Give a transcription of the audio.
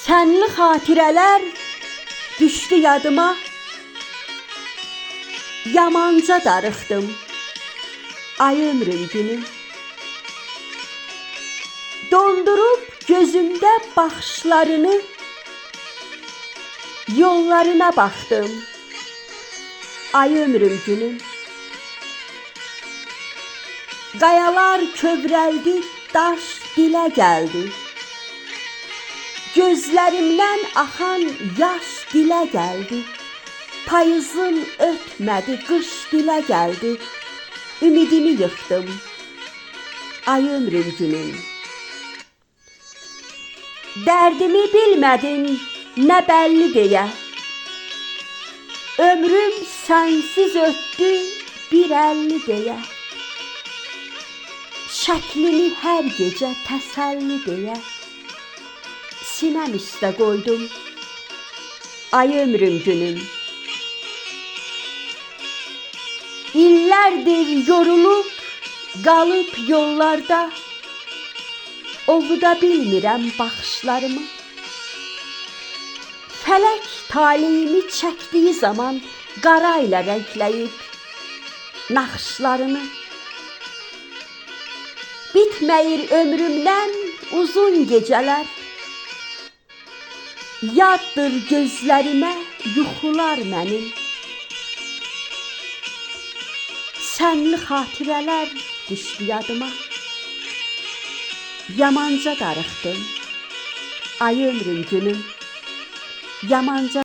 Sənli xatirələr düşdü yadıma, yamanca darıxdım ay ömrüm günüm. Dondurub gözümdə baxışlarını, yollarına baxdım ay ömrüm günüm. Qayalar kövrəldi, daş dilə gəldi. Gözlərimdən axan yaş dilə gəldi. Payızım ötmədi, qış dilə gəldi. Ümidimi yıxdım ay ömrüm günüm. Dərdimi bilmədin nə bəlli deyə, ömrüm sənsiz ötdü bir 50 deyə. Şəklini hər gecə təsəlli deyə, sinəm üstə qoydum ay ömrüm günüm. İllərdir yorulub qalıb yollarda, ovuda bilmirəm baxışlarımı. Fələk taleyimi çəkdiyi zaman qara ilə rəngləyib naxışlarını. Bitməyir ömrümdən uzun gecələr, yaddır gözlərimə yuxular mənim. Sənli xatirələr düşdü yadıma, yamanca darıxdım ay ömrüm günüm. Yamanca